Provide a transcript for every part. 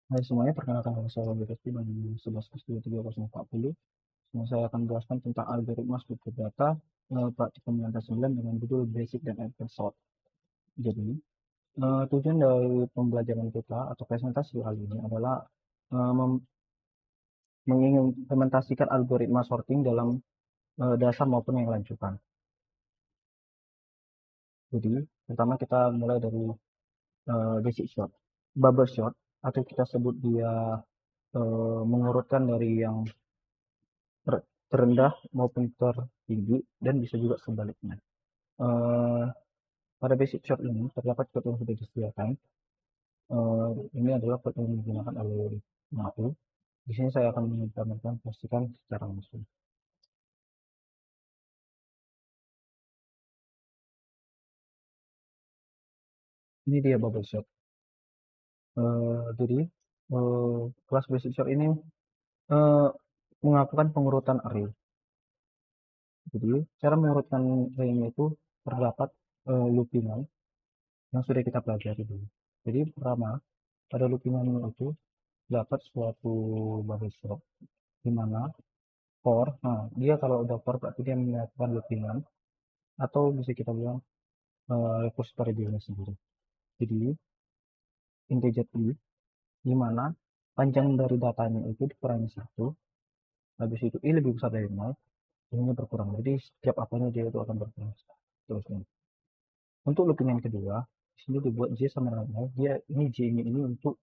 Hai semuanya, perkenalkan nama saya Wahyu Rizky dari 11 saya akan menjelaskan tentang algoritma struktur data praktikum yang ke-9 dengan judul Basic dan Advanced Sort. Jadi, tujuan dari pembelajaran kita atau presentasi kali ini adalah mengimplementasikan algoritma sorting dalam dasar maupun yang lanjutan. Jadi, pertama kita mulai dari basic sort. Bubble sort, atau kita sebut dia mengurutkan dari yang terendah maupun tertinggi, dan bisa juga sebaliknya. Eh, Pada basic shot ini terdapat code yang sudah disediakan. Ini adalah code yang digunakan oleh Mahu. Di sini saya akan mengimplementasikan secara langsung. Ini dia bubble shot. Jadi kelas basic shot ini eh, melakukan pengurutan array. Jadi cara mengurutkan array-nya itu terdapat loopingan yang sudah kita pelajari dulu. Jadi pertama, pada loopingan itu dapat suatu bubble shot di mana for, nah dia kalau udah for berarti dia melakukan loopingan atau bisa kita bilang repository dirinya sendiri. Jadi integer i di mana panjang dari datanya itu dikurangi 1, habis itu i lebih besar dari 0, ini berkurang. Jadi setiap apanya dia itu akan berkurang terusnya. Untuk looping yang kedua, di sini dibuat j sama dengan 0. Dia ini j ini untuk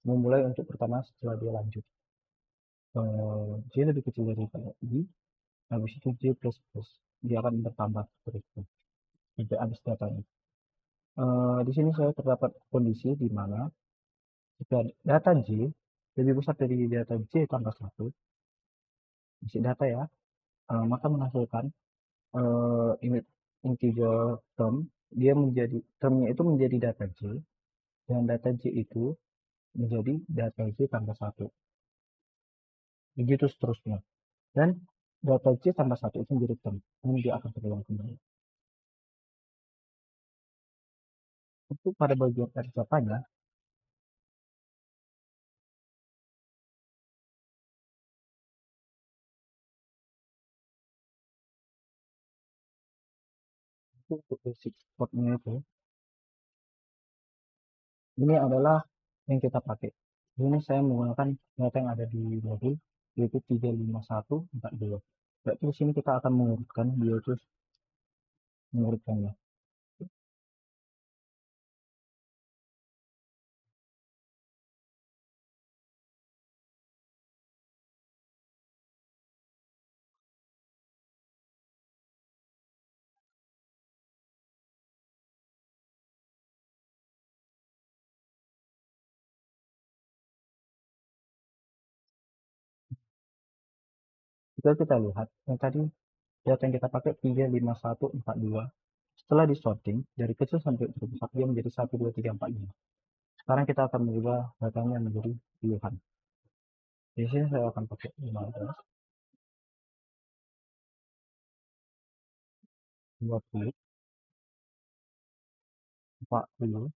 memulai untuk pertama setelah dia lanjut. J lebih kecil dari i, habis itu j plus plus, dia akan bertambah terus sampai habis datanya. Di sini saya terdapat kondisi di mana jika data j lebih besar dari data j tambah 1, isi data ya, maka menghasilkan integer term, dia menjadi termnya itu menjadi data j, dan data j itu menjadi data j tambah 1, begitu seterusnya. Dan data j tambah 1 itu menjadi term, ini dia akan terulang kembali. Untuk pada bagian R Japanya, untuk basic code-nya itu, ini adalah yang kita pakai. Ini saya menggunakan data yang ada di modul, yaitu 35142. Berarti di sini kita akan mengurutkan, dia terus mengurutkannya. Jika kita lihat, yang tadi data yang kita pakai 35142. Setelah disorting, dari kecil sampai terbesar, dia menjadi 1, 2, 3, 4, 5. Sekarang kita akan mengubah datanya menjadi pilihan. Di sini saya akan pakai 15, 20, 40,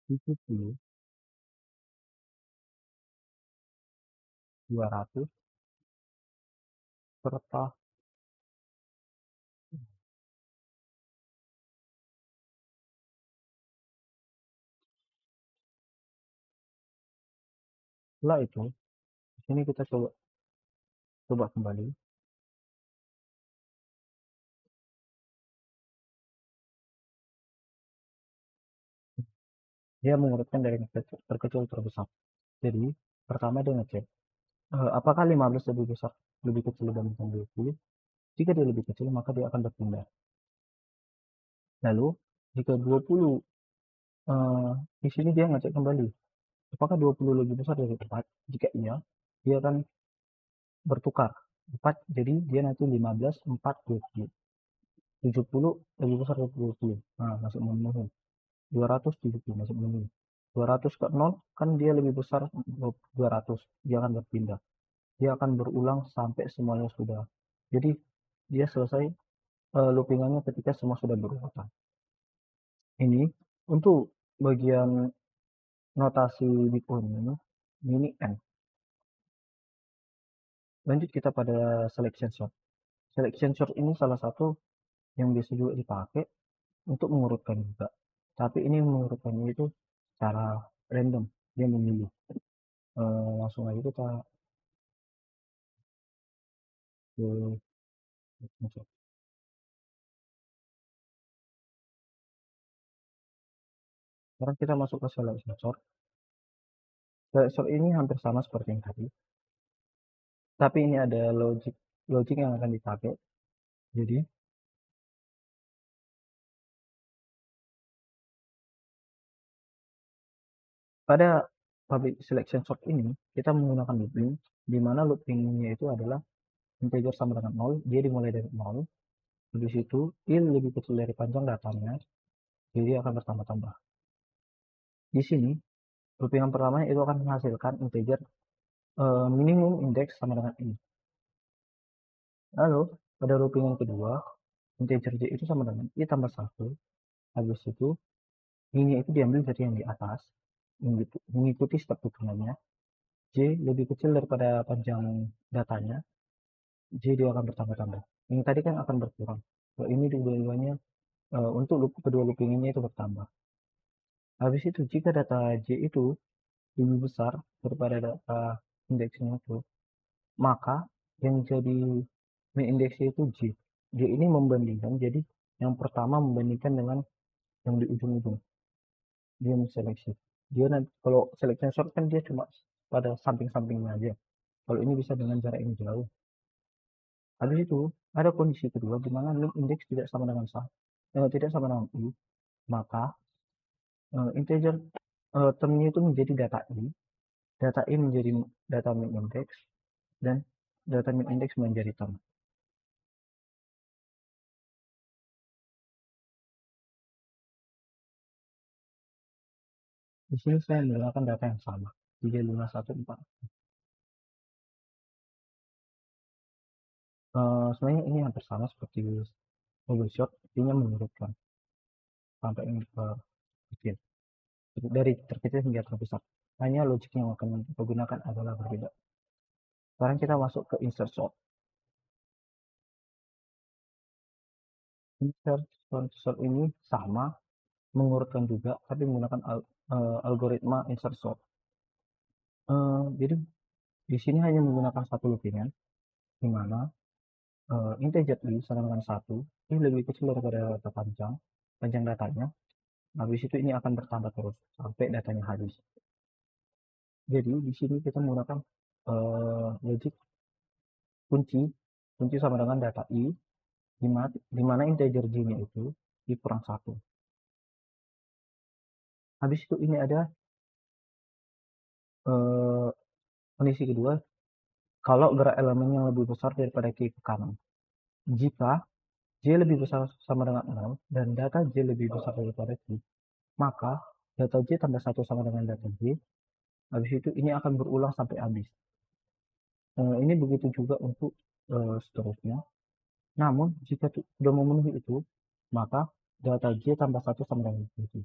70, 200, serta setelah itu, di sini kita coba kembali. Dia mengurutkan dari yang terkecil terbesar. Jadi, pertama dia ngecek apakah 15 lebih besar, lebih kecil dibandingkan 20. Jika dia lebih kecil, maka dia akan berpindah. Lalu, jika 20, di sini dia ngecek kembali apakah 20 lebih besar dari 4. Jika iya, dia akan bertukar 4, jadi dia nanti 15, 4, 20. 70 lebih besar dari 20, nah masih memenuhi. 270 masih memenuhi. 200 ke 0 kan dia lebih besar 200, dia akan berpindah. Dia akan berulang sampai semuanya sudah. Jadi dia selesai loopingannya ketika semua sudah berurutan. Ini untuk bagian notasi Bitcoin ini N. Lanjut kita pada selection sort. Selection sort ini salah satu yang biasa juga dipakai untuk mengurutkan juga. Tapi ini mengurutkannya itu secara random, dia memilih. Langsung aja kita ke selection sort. Sekarang kita masuk ke selection sort. Selection sort ini hampir sama seperti yang tadi. Tapi ini ada logik yang akan dipakai. Jadi pada public selection sort ini kita menggunakan looping, di mana loopingnya itu adalah integer sama dengan 0, dia dimulai dari 0. Habis itu i lebih kecil dari panjang datanya, jadi dia akan bertambah-tambah. Di sini looping yang pertama itu akan menghasilkan integer minimum indeks sama dengan i. Lalu pada looping yang kedua, integer j itu sama dengan i tambah 1. Habis itu ini itu diambil dari yang di atas, mengikuti step hitungannya. J lebih kecil daripada panjang datanya, J dia akan bertambah-tambah. Yang tadi kan akan berkurang. Kalau ini dua-duanya untuk kedua looping ini itu bertambah. Habis itu jika data J itu lebih besar daripada data indeksnya itu, maka yang jadi main indeksnya itu J. J ini membandingkan, jadi yang pertama membandingkan dengan yang di ujung-ujung. Dia seleksi. Dia nanti kalau selection sort kan dia cuma pada samping-sampingnya aja. Kalau ini bisa dengan jarak yang jauh. Habis itu ada kondisi kedua di mana link indeks tidak sama dengan tidak sama dengan i, maka integer termnya itu menjadi data i menjadi data min index, dan data min index menjadi term. Di sini saya menggunakan data yang sama 3514. Sebenarnya ini hampir sama seperti Google Short, intinya menurutkan sampai yang kecil, dari terkecil hingga terbesar. Hanya logik yang akan kita gunakan adalah berbeda. Sekarang kita masuk ke insert sort. Insert sort ini sama, mengurutkan juga, tapi menggunakan algoritma insert sort. Jadi di sini hanya menggunakan satu loopingan, di mana integer i sama dengan 1, ini lebih kecil daripada data panjang datanya. Habis itu ini akan bertambah terus sampai datanya habis. Jadi di sini kita menggunakan logik kunci sama dengan data i, di mana integer j-nya itu i kurang 1. Habis itu ini ada kondisi kedua, kalau gerak elemen yang lebih besar daripada kiri ke kanan. Jika j lebih besar sama dengan 0 dan data j lebih besar daripada q, maka data j tambah 1 sama dengan data j. Habis itu ini akan berulang sampai habis. Ini begitu juga untuk seterusnya. Namun jika sudah memenuhi itu, maka data j tambah 1 sama dengan j.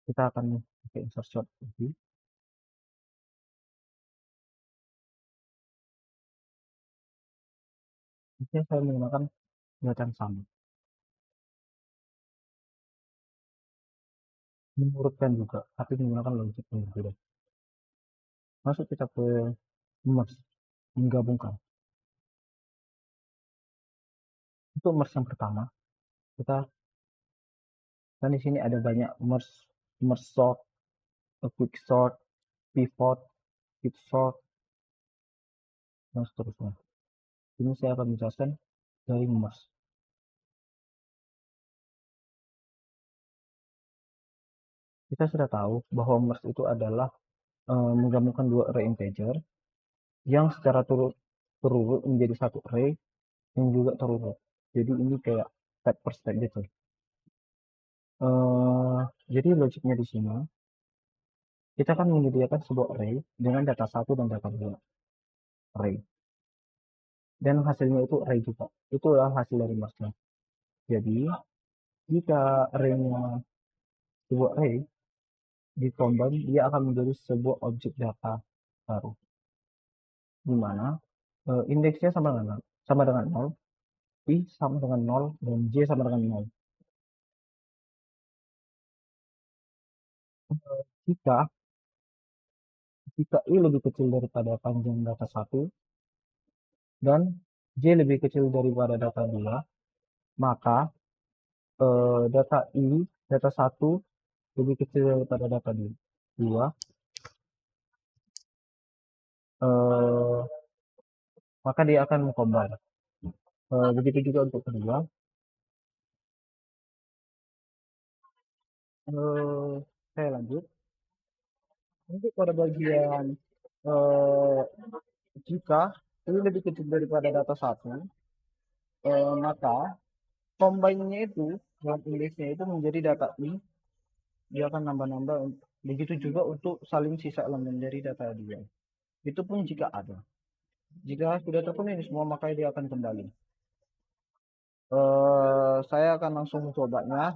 Kita akan pakai insert sort lagi. Ini saya menggunakan data yang sama. Mengurutkan juga, tapi menggunakan logik yang berbeda. Masuk kita ke merge, menggabungkan. Untuk merge yang pertama, kita kan di sini ada banyak merge sort, quick sort, pivot, fit sort, dan seterusnya. Ini saya akan menjelaskan dari merge. Kita sudah tahu bahwa merge itu adalah menggabungkan dua array integer yang secara terurut menjadi satu array yang juga terurut. Jadi ini kayak step per step gitu. Jadi logiknya di sini kita akan menyediakan sebuah array dengan data 1 dan data 2 array. Dan hasilnya itu array juga. Itulah hasil dari merge-nya. Jadi Jika array-nya sebuah array di-combine, dia akan menjadi sebuah objek data baru, di mana indeksnya sama dengan nol, i sama dengan nol, dan j sama dengan nol. Jika jika i lebih kecil daripada panjang data 1 dan j lebih kecil daripada data 2, maka data 1 lebih kecil daripada data 2, eh, maka dia akan mengcombine. Begitu juga untuk kedua. Eh, saya lanjut. Untuk pada bagian eh, jika ini lebih kecil daripada data 1, maka combine-nya itu, dalam indeksnya itu menjadi data i, dia akan nambah-nambah. Begitu juga untuk saling sisa elemen dari data dia. Itu pun jika ada. Jika sudah terpenuhi ini semua, maka dia akan kembali. Saya akan langsung mencobanya.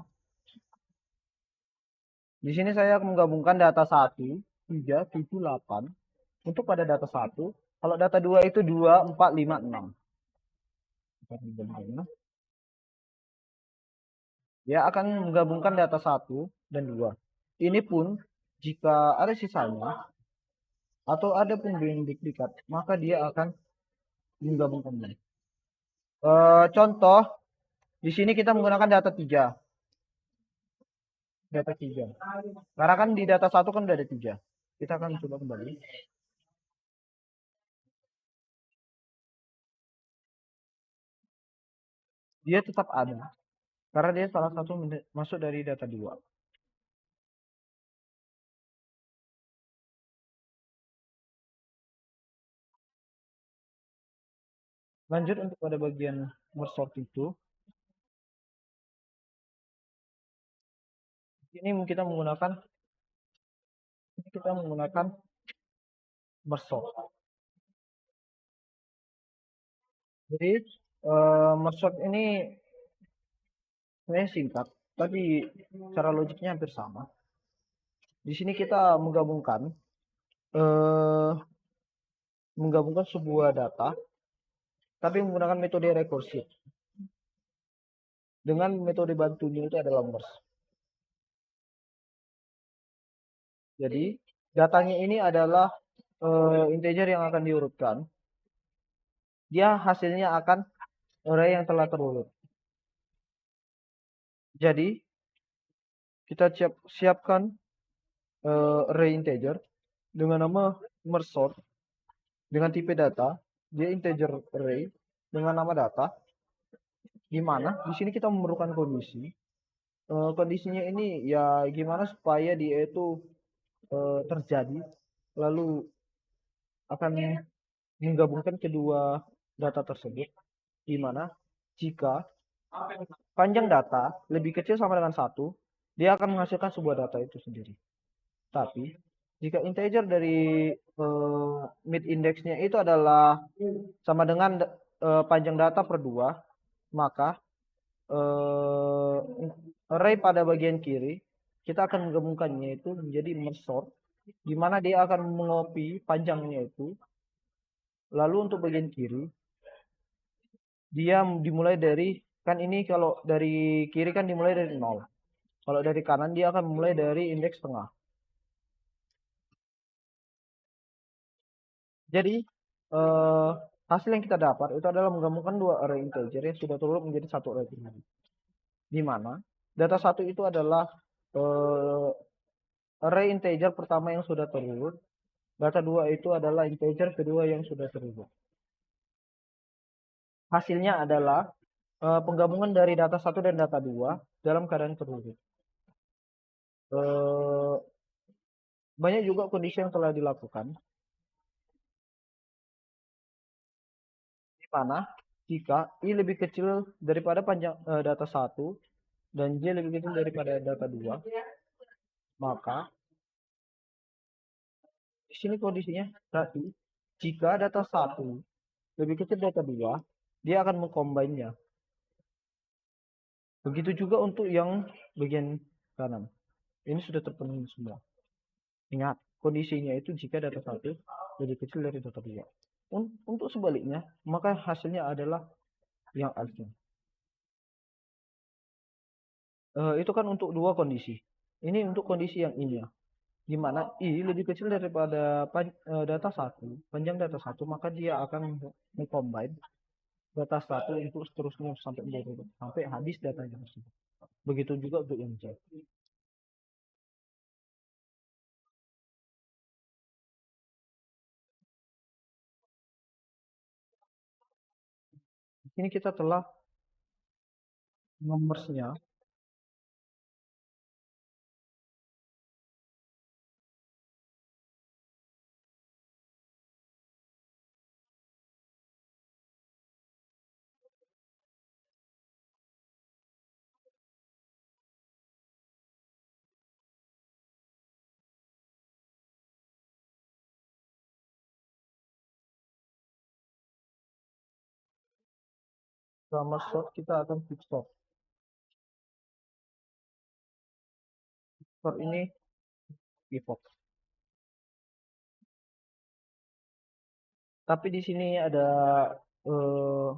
Di sini saya akan menggabungkan data 1, 3, 7, 8. Untuk pada data 1, kalau data 2 itu 2, 4, 5, 6. Dia akan menggabungkan data 1 dan 2. Ini pun jika ada sisanya atau ada pun yang duplikat, maka dia akan menggabungkannya. Contoh, di sini kita menggunakan data 3. Data 3. Karena kan di data 1 kan udah ada 3. Kita akan coba kembali. Dia tetap ada. Karena dia salah satu masuk dari data 2. Lanjut untuk pada bagian merge sort itu. Ini kita menggunakan merge sort. Jadi merge sort ini sebenarnya singkat, tapi cara logiknya hampir sama. Di sini kita eh, menggabungkan sebuah data, tapi menggunakan metode rekursif. Dengan metode bantunya itu adalah merge. Jadi datanya ini adalah integer yang akan diurutkan. Dia hasilnya akan array yang telah terurut. Jadi kita siapkan array integer dengan nama merge sort dengan tipe data, dia integer array dengan nama data, di mana di sini kita memerlukan kondisi. Kondisinya ini ya gimana supaya dia itu terjadi, lalu akan menggabungkan kedua data tersebut, di mana jika panjang data lebih kecil sama dengan 1, dia akan menghasilkan sebuah data itu sendiri. Tapi jika integer dari mid indexnya itu adalah sama dengan panjang data per 2, maka array pada bagian kiri kita akan menggabungkannya itu menjadi merge sort, di mana dia akan mengopi panjangnya itu. Lalu untuk bagian kiri dia dimulai dari, kan ini kalau dari kiri kan dimulai dari 0. Kalau dari kanan dia akan mulai dari indeks tengah. Jadi hasil yang kita dapat itu adalah menggabungkan dua array integer yang sudah terurut menjadi satu array binary. Di mana data 1 itu adalah array integer pertama yang sudah terurut. Data 2 itu adalah integer kedua yang sudah terurut. Hasilnya adalah penggabungan dari data 1 dan data 2 dalam keadaan terurut. Banyak juga kondisi yang telah dilakukan, di mana jika i lebih kecil daripada panjang data 1 dan j lebih kecil daripada data 2, maka di sini kondisinya berarti jika data 1 lebih kecil data 2, dia akan mengcombine-nya. Begitu juga untuk yang bagian kanan. Ini sudah terpenuhi semua. Ingat, kondisinya itu jika data satu lebih kecil dari data dua. Untuk sebaliknya, maka hasilnya adalah yang alpha. Itu kan untuk dua kondisi. Ini untuk kondisi yang ini ya. Di mana I lebih kecil daripada data satu, panjang data satu, maka dia akan mengcombine data satu untuk seterusnya sampai habis datanya tersebut. Begitu juga untuk yang Z. Di sini kita telah nomornya sama short kita akan fix short. Short ini pivot. Tapi di sini ada eh,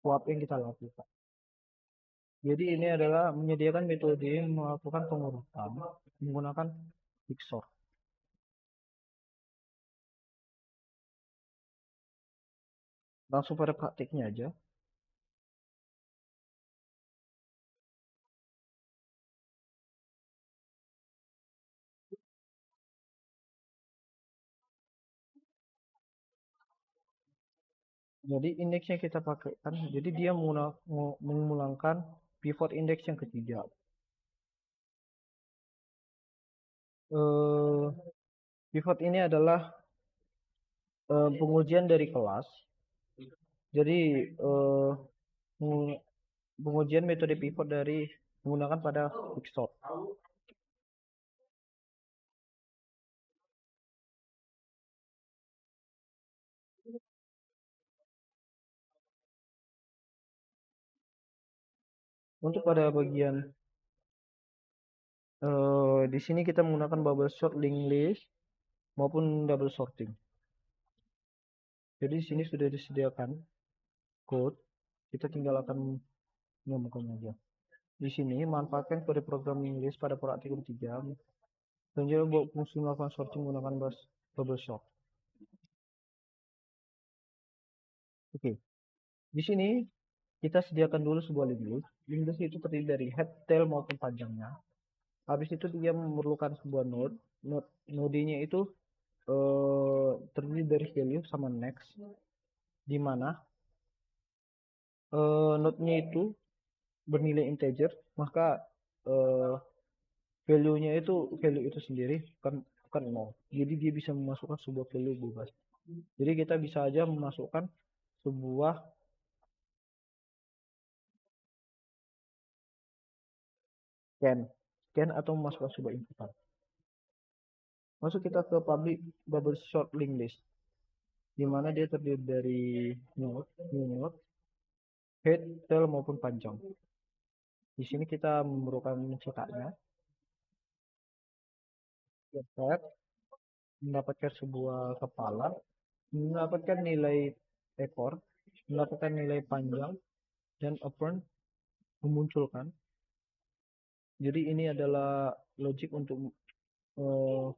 swap yang kita lakukan. Jadi ini adalah menyediakan metode melakukan pengurutan menggunakan Quicksort. Langsung pada praktiknya aja. Jadi indeksnya kita pakai kan. Jadi dia mengulangkan pivot index yang ketiga. Eh, Pivot ini adalah pengujian dari kelas. Jadi pengujian metode pivot dari menggunakan pada Quicksort. Untuk pada bagian di sini kita menggunakan bubble sort linked list maupun double sorting. Jadi di sini sudah disediakan code, kita tinggal akan menemukannya aja. Di sini manfaatkan kode programming list pada praktikum 3 dan juga buat fungsi melakukan sorting menggunakan bubble sort. Oke, di sini kita sediakan dulu sebuah link list. Link list itu terdiri dari head, tail maupun panjangnya. Habis itu dia memerlukan sebuah node. Node-nya itu terdiri dari value sama next, di mana node-nya itu bernilai integer, maka eh, value-nya itu value itu sendiri bukan nol. Jadi dia bisa memasukkan sebuah value bebas. Jadi kita bisa aja memasukkan sebuah scan, scan atau memasukkan sebuah inputan. Masuk kita ke public bubble sort link list, di mana dia terdiri dari node, new node, head, tail maupun panjang. Di sini kita memerlukan mencetaknya. Get mendapatkan sebuah kepala, mendapatkan nilai ekor, mendapatkan nilai panjang, dan append memunculkan. Jadi ini adalah logik untuk eh,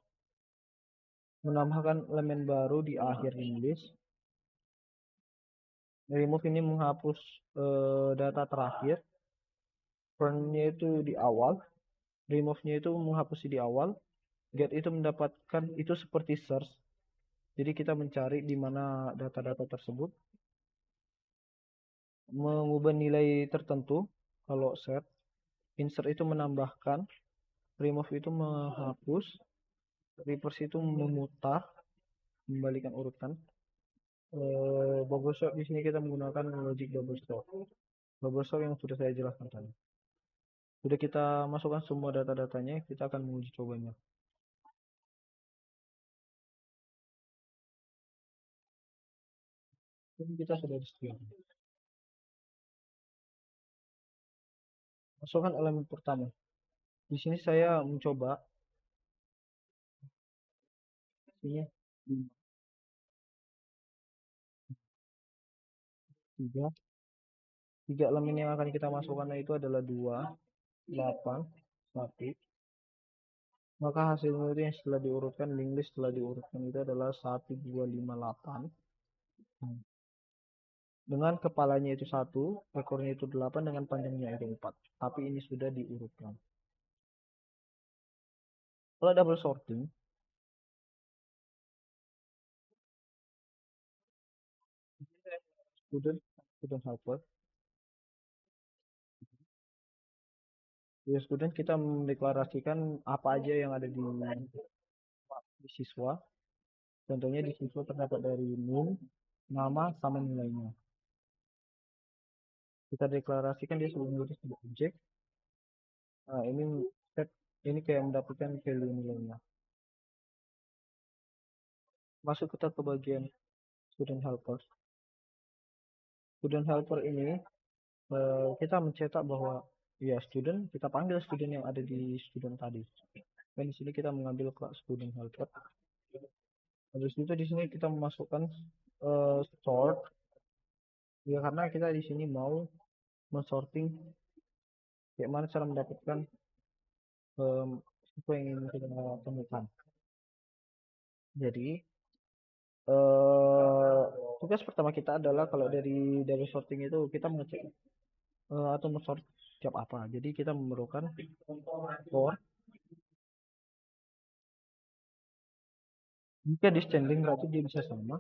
menambahkan elemen baru di akhir list. Remove ini menghapus data terakhir. Append-nya itu di awal. Remove-nya itu menghapus di awal. Get itu mendapatkan itu seperti search. Jadi kita mencari di mana data-data tersebut. Mengubah nilai tertentu kalau set. Insert itu menambahkan, remove itu menghapus, reverse itu memutar, membalikan urutan. Bubble sort di sini kita menggunakan logic bubble sort. Bubble sort yang sudah saya jelaskan tadi. Sudah kita masukkan semua data-datanya, kita akan menguji cobanya. Jadi kita sudah disediakan. Masukkan elemen pertama. Di sini saya mencoba ini tiga tiga elemen yang akan kita masukkan itu adalah 2, 8, 1. Maka hasilnya itu yang setelah diurutkan, link list setelah diurutkan itu adalah 1, 2, 5, 8. Dengan kepalanya itu 1, ekornya itu 8, dengan panjangnya itu 4. Tapi ini sudah diurutkan. Kalau double sorting, student, student helper, ya student kita mendeklarasikan apa aja yang ada di siswa. Contohnya di siswa terdapat dari NIM, nama, sama nilainya. Kita deklarasikan dia sebagai sebuah objek. Nah, ini set, ini kayak mendapatkan value nilainya. Masuk kita ke bagian student helper. Student helper ini kita mencetak bahwa ya student, kita panggil student yang ada di student tadi. Dan di sini kita mengambil class student helper. Habis itu di sini kita memasukkan sort, ya karena kita di sini mau mensorting bagaimana cara mendapatkan sesuai yang ingin kita temukan. Jadi tugas pertama kita adalah kalau dari sorting itu kita mengecek atau mensort setiap apa. Jadi kita memerlukan for jika descending berarti dia bisa sama,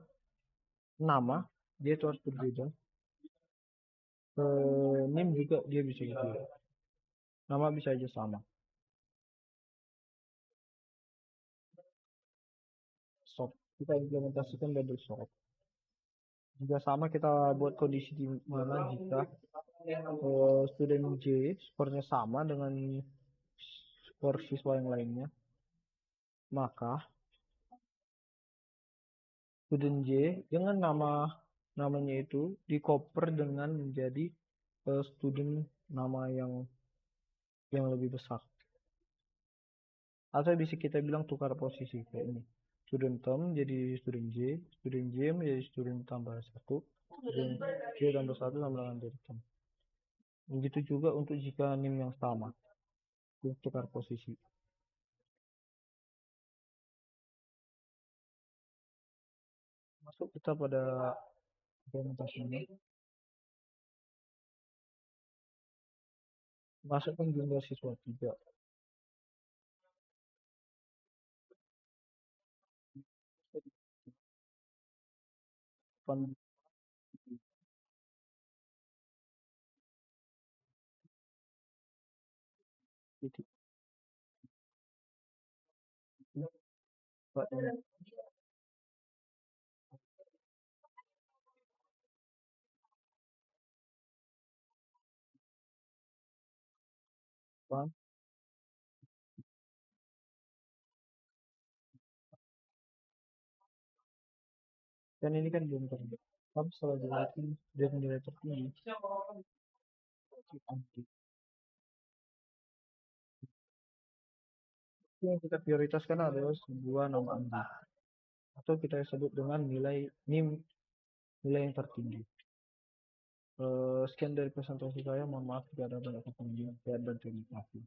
nama dia itu harus berbeda, name juga dia bisa berbeda, nama bisa aja sama. Sort kita implementasikan double sort. Jika sama kita buat kondisi di mana jika student J skornya sama dengan skor siswa yang lainnya, maka student J dengan namanya itu dikoper dengan menjadi student nama yang lebih besar. Atau bisa kita bilang tukar posisi kayak ini. Student Tom jadi student J menjadi student tambah 1, student J tambah 1 sama dengan dari Tom. Begitu juga untuk jika nim yang sama, tukar posisi. Masuk kita pada implementasinya. Masukkan jumlah siswa 3. Titik. Dan ini kan belum terlihat. Tapi setelah dilatih dan nilai tertinggi, anti. Yang kita prioritaskan adalah sebuah nama anti. Atau kita sebut dengan nilai NIM, nilai yang tertinggi. Sekian dari presentasi saya. Mohon maaf jika ada banyak kepentingan dan terima kasih.